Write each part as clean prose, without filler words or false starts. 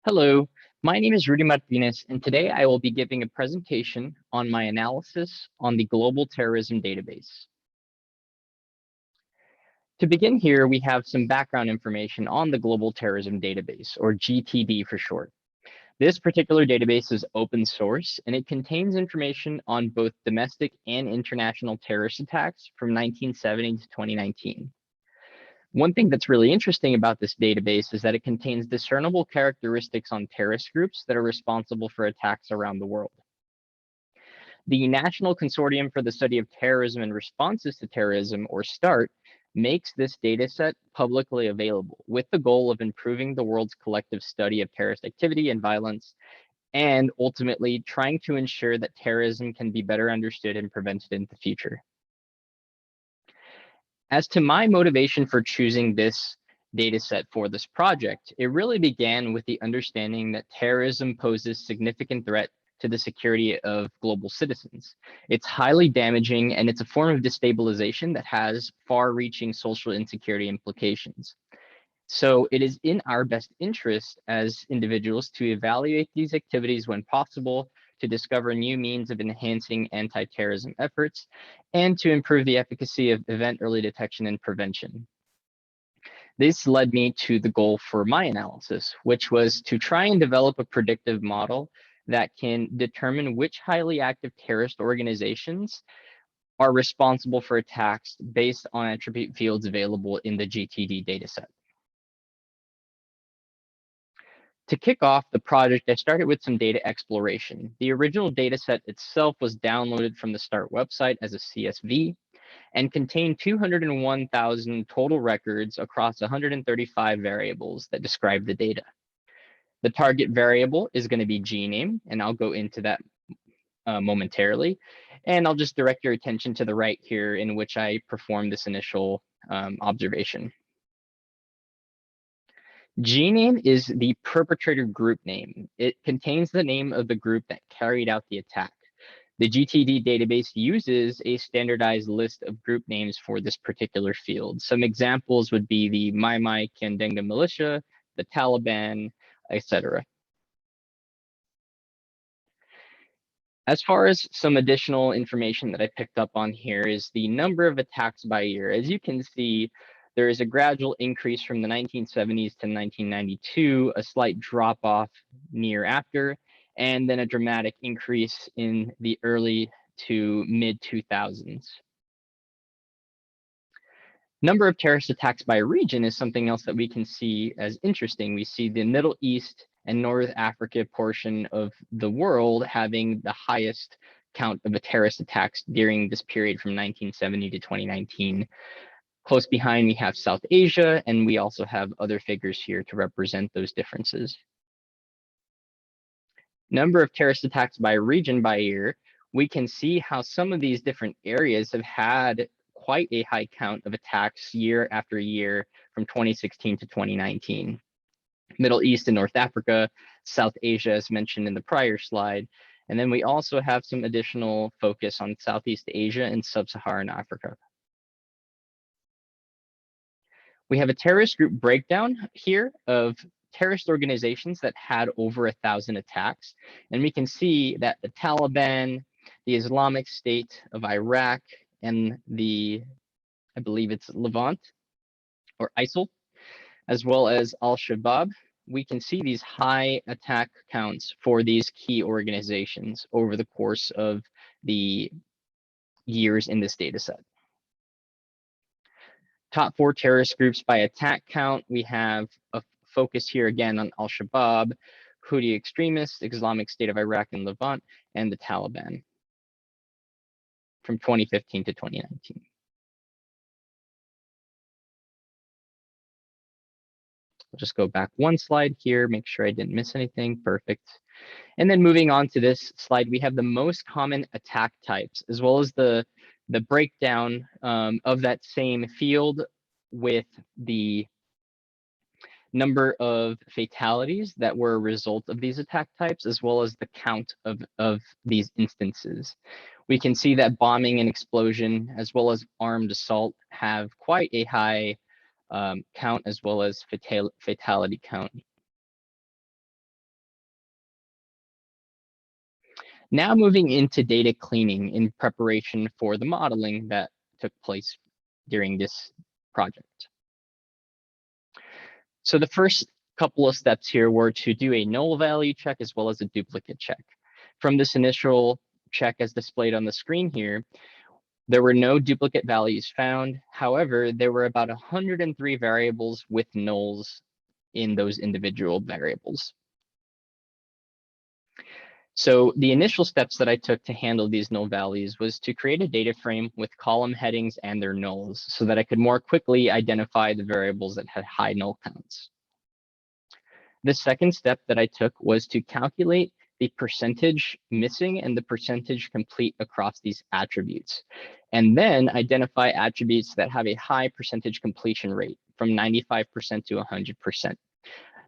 Hello, my name is Rudy Martinez, and today I will be giving a presentation on my analysis on the Global Terrorism Database. To begin here, we have some background information on the Global Terrorism Database, or GTD for short. This particular database is open source, and it contains information on both domestic and international terrorist attacks from 1970 to 2019. One thing that's really interesting about this database is that it contains discernible characteristics on terrorist groups that are responsible for attacks around the world. The National Consortium for the Study of Terrorism and Responses to Terrorism, or START, makes this dataset publicly available with the goal of improving the world's collective study of terrorist activity and violence, and ultimately trying to ensure that terrorism can be better understood and prevented in the future. As to my motivation for choosing this dataset for this project, it really began with the understanding that terrorism poses significant threat to the security of global citizens. It's highly damaging, and it's a form of destabilization that has far-reaching social insecurity implications. So it is in our best interest as individuals to evaluate these activities when possible, to discover new means of enhancing anti-terrorism efforts, and to improve the efficacy of event early detection and prevention. This led me to the goal for my analysis, which was to try and develop a predictive model that can determine which highly active terrorist organizations are responsible for attacks based on attribute fields available in the GTD dataset. To kick off the project, I started with some data exploration. The original dataset itself was downloaded from the START website as a CSV and contained 201,000 total records across 135 variables that describe the data. The target variable is going to be GNAME, and I'll go into that momentarily. And I'll just direct your attention to the right here, in which I performed this initial observation. GNAME is the perpetrator group name. It contains the name of the group that carried out the attack. The GTD database uses a standardized list of group names for this particular field. Some examples would be the Mai Kandenga militia, the Taliban, etc. As far as some additional information that I picked up on here is the number of attacks by year. As you can see, there is a gradual increase from the 1970s to 1992, a slight drop off near after, and then a dramatic increase in the early to mid 2000s. Number of terrorist attacks by region is something else that we can see as interesting. We see the Middle East and North Africa portion of the world having the highest count of terrorist attacks during this period from 1970 to 2019. Close behind, we have South Asia, and we also have other figures here to represent those differences. Number of terrorist attacks by region by year, we can see how some of these different areas have had quite a high count of attacks year after year from 2016 to 2019. Middle East and North Africa, South Asia, as mentioned in the prior slide. And then we also have some additional focus on Southeast Asia and Sub-Saharan Africa. We have a terrorist group breakdown here of terrorist organizations that had over 1,000 attacks. And we can see that the Taliban, the Islamic State of Iraq, and I believe it's Levant or ISIL, as well as Al-Shabaab, we can see these high attack counts for these key organizations over the course of the years in this data set. Top 4 terrorist groups by attack count. We have a focus here again on Al-Shabaab, Houthi extremists, Islamic State of Iraq and Levant, and the Taliban from 2015 to 2019. I'll just go back one slide here, make sure I didn't miss anything. Perfect. And then moving on to this slide, we have the most common attack types, as well as the breakdown of that same field with the number of fatalities that were a result of these attack types, as well as the count of these instances. We can see that bombing and explosion, as well as armed assault, have quite a high count, as well as fatality count. Now moving into data cleaning in preparation for the modeling that took place during this project. So the first couple of steps here were to do a null value check as well as a duplicate check. From this initial check as displayed on the screen here, there were no duplicate values found. However, there were about 103 variables with nulls in those individual variables. So the initial steps that I took to handle these null values was to create a data frame with column headings and their nulls so that I could more quickly identify the variables that had high null counts. The second step that I took was to calculate the percentage missing and the percentage complete across these attributes, and then identify attributes that have a high percentage completion rate from 95% to 100%.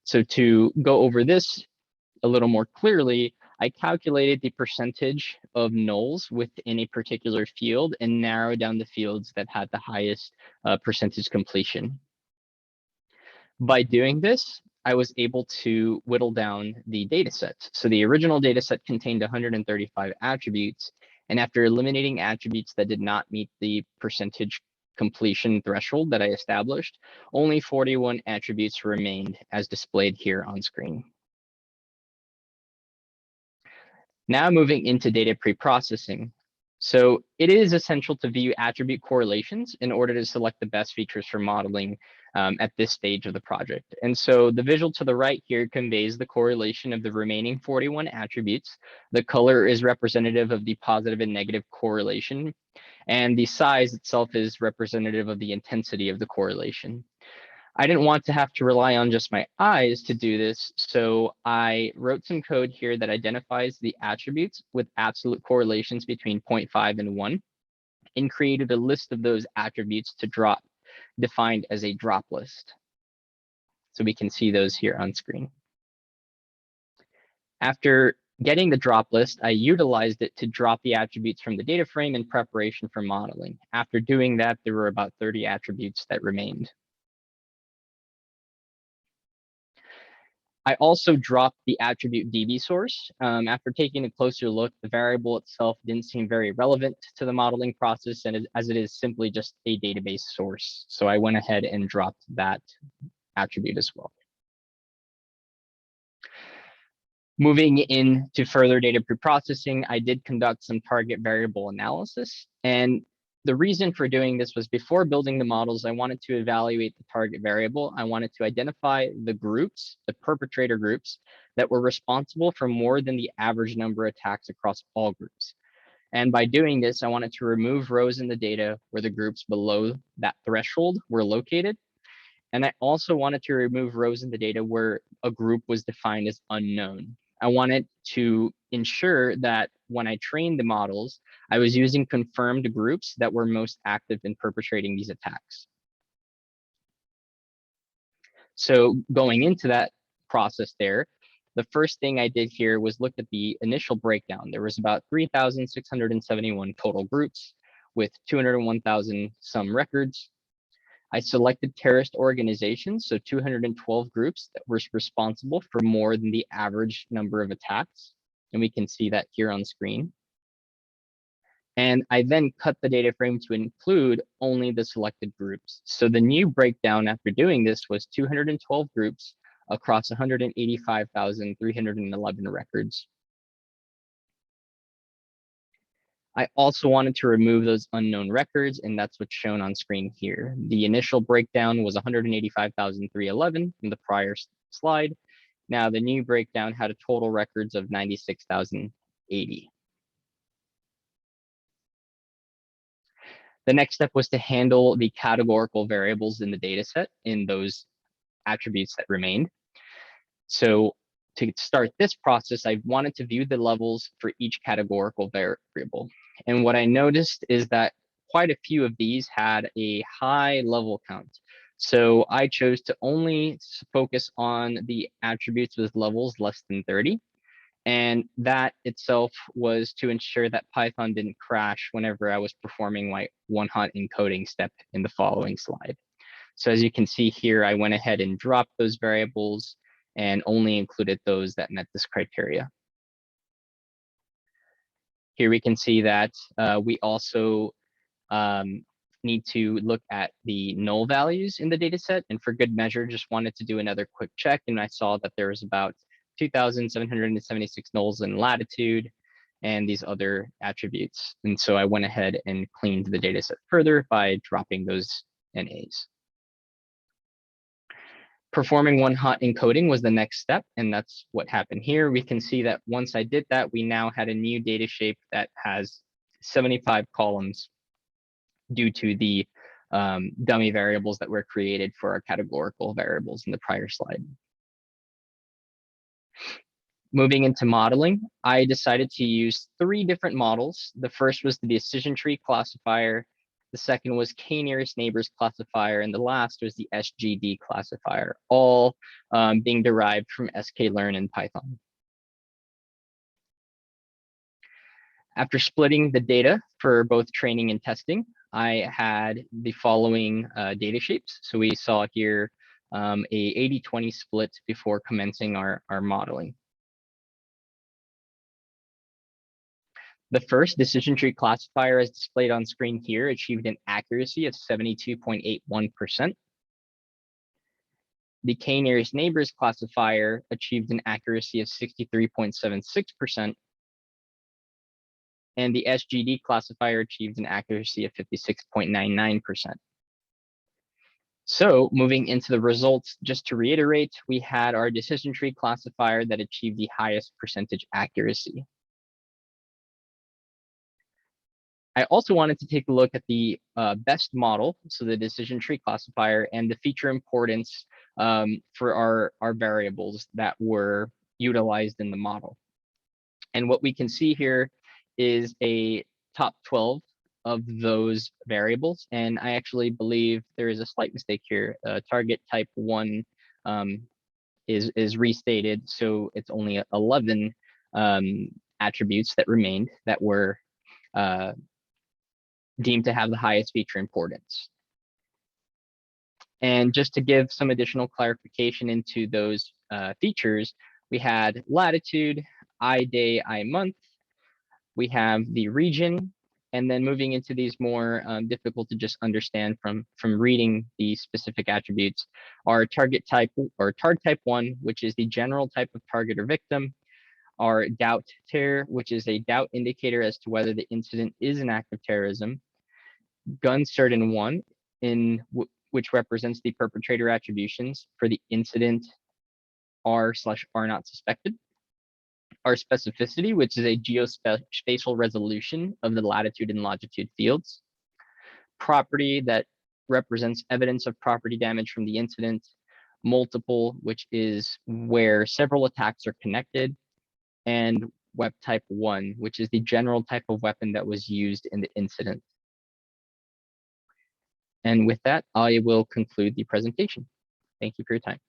So to go over this a little more clearly, I calculated the percentage of nulls within a particular field and narrowed down the fields that had the highest percentage completion. By doing this, I was able to whittle down the data set. So the original data set contained 135 attributes, and after eliminating attributes that did not meet the percentage completion threshold that I established, only 41 attributes remained as displayed here on screen. Now moving into data preprocessing. So it is essential to view attribute correlations in order to select the best features for modeling at this stage of the project. And so the visual to the right here conveys the correlation of the remaining 41 attributes. The color is representative of the positive and negative correlation, and the size itself is representative of the intensity of the correlation. I didn't want to have to rely on just my eyes to do this, so I wrote some code here that identifies the attributes with absolute correlations between 0.5 and 1, and created a list of those attributes to drop, defined as a drop list. So we can see those here on screen. After getting the drop list, I utilized it to drop the attributes from the data frame in preparation for modeling. After doing that, there were about 30 attributes that remained. I also dropped the attribute DB source. After taking a closer look, the variable itself didn't seem very relevant to the modeling process, and as it is simply just a database source. So I went ahead and dropped that attribute as well. Moving into further data preprocessing, I did conduct some target variable analysis. And the reason for doing this was before building the models, I wanted to evaluate the target variable. I wanted to identify the groups, the perpetrator groups, that were responsible for more than the average number of attacks across all groups. And by doing this, I wanted to remove rows in the data where the groups below that threshold were located. And I also wanted to remove rows in the data where a group was defined as unknown. I wanted to ensure that when I trained the models, I was using confirmed groups that were most active in perpetrating these attacks. So going into that process there, the first thing I did here was look at the initial breakdown. There was about 3,671 total groups with 201,000 some records. I selected terrorist organizations, so 212 groups that were responsible for more than the average number of attacks. And we can see that here on screen. And I then cut the data frame to include only the selected groups. So the new breakdown after doing this was 212 groups across 185,311 records. I also wanted to remove those unknown records, and that's what's shown on screen here. The initial breakdown was 185,311 in the prior slide. Now the new breakdown had a total records of 96,080. The next step was to handle the categorical variables in the data set in those attributes that remained. So to start this process, I wanted to view the levels for each categorical variable. And what I noticed is that quite a few of these had a high level count. So I chose to only focus on the attributes with levels less than 30. And that itself was to ensure that Python didn't crash whenever I was performing my one-hot encoding step in the following slide. So as you can see here, I went ahead and dropped those variables and only included those that met this criteria. Here we can see that we also need to look at the null values in the data set. And for good measure, just wanted to do another quick check. And I saw that there was about 2,776 nulls in latitude and these other attributes. And so I went ahead and cleaned the data set further by dropping those NAs. Performing one hot encoding was the next step, and that's what happened here. We can see that once I did that, we now had a new data shape that has 75 columns due to the dummy variables that were created for our categorical variables in the prior slide. Moving into modeling, I decided to use 3 different models. The first was the decision tree classifier, the second was k-nearest neighbors classifier, and the last was the SGD classifier, all being derived from sklearn and Python. After splitting the data for both training and testing, I had the following data shapes. So we saw here a 80-20 split before commencing our modeling. The first decision tree classifier, as displayed on screen here, achieved an accuracy of 72.81%. The k-nearest neighbors classifier achieved an accuracy of 63.76%. And the SGD classifier achieved an accuracy of 56.99%. So moving into the results, just to reiterate, we had our decision tree classifier that achieved the highest percentage accuracy. I also wanted to take a look at the best model, so the decision tree classifier, and the feature importance for our variables that were utilized in the model. And what we can see here is a top 12 of those variables. And I actually believe there is a slight mistake here. Target type 1 is restated, so it's only 11 attributes that remained that were deemed to have the highest feature importance. And just to give some additional clarification into those features, we had latitude, day, month. We have the region, and then moving into these more difficult to just understand from reading the specific attributes, our target type or target type 1, which is the general type of target or victim, our doubt ter, which is a doubt indicator as to whether the incident is an act of terrorism, gun certain 1, which represents the perpetrator attributions for the incident r/r not suspected, our specificity, which is a geospatial resolution of the latitude and longitude fields, property that represents evidence of property damage from the incident, multiple, which is where several attacks are connected, and wep type 1, which is the general type of weapon that was used in the incident. And with that, I will conclude the presentation. Thank you for your time.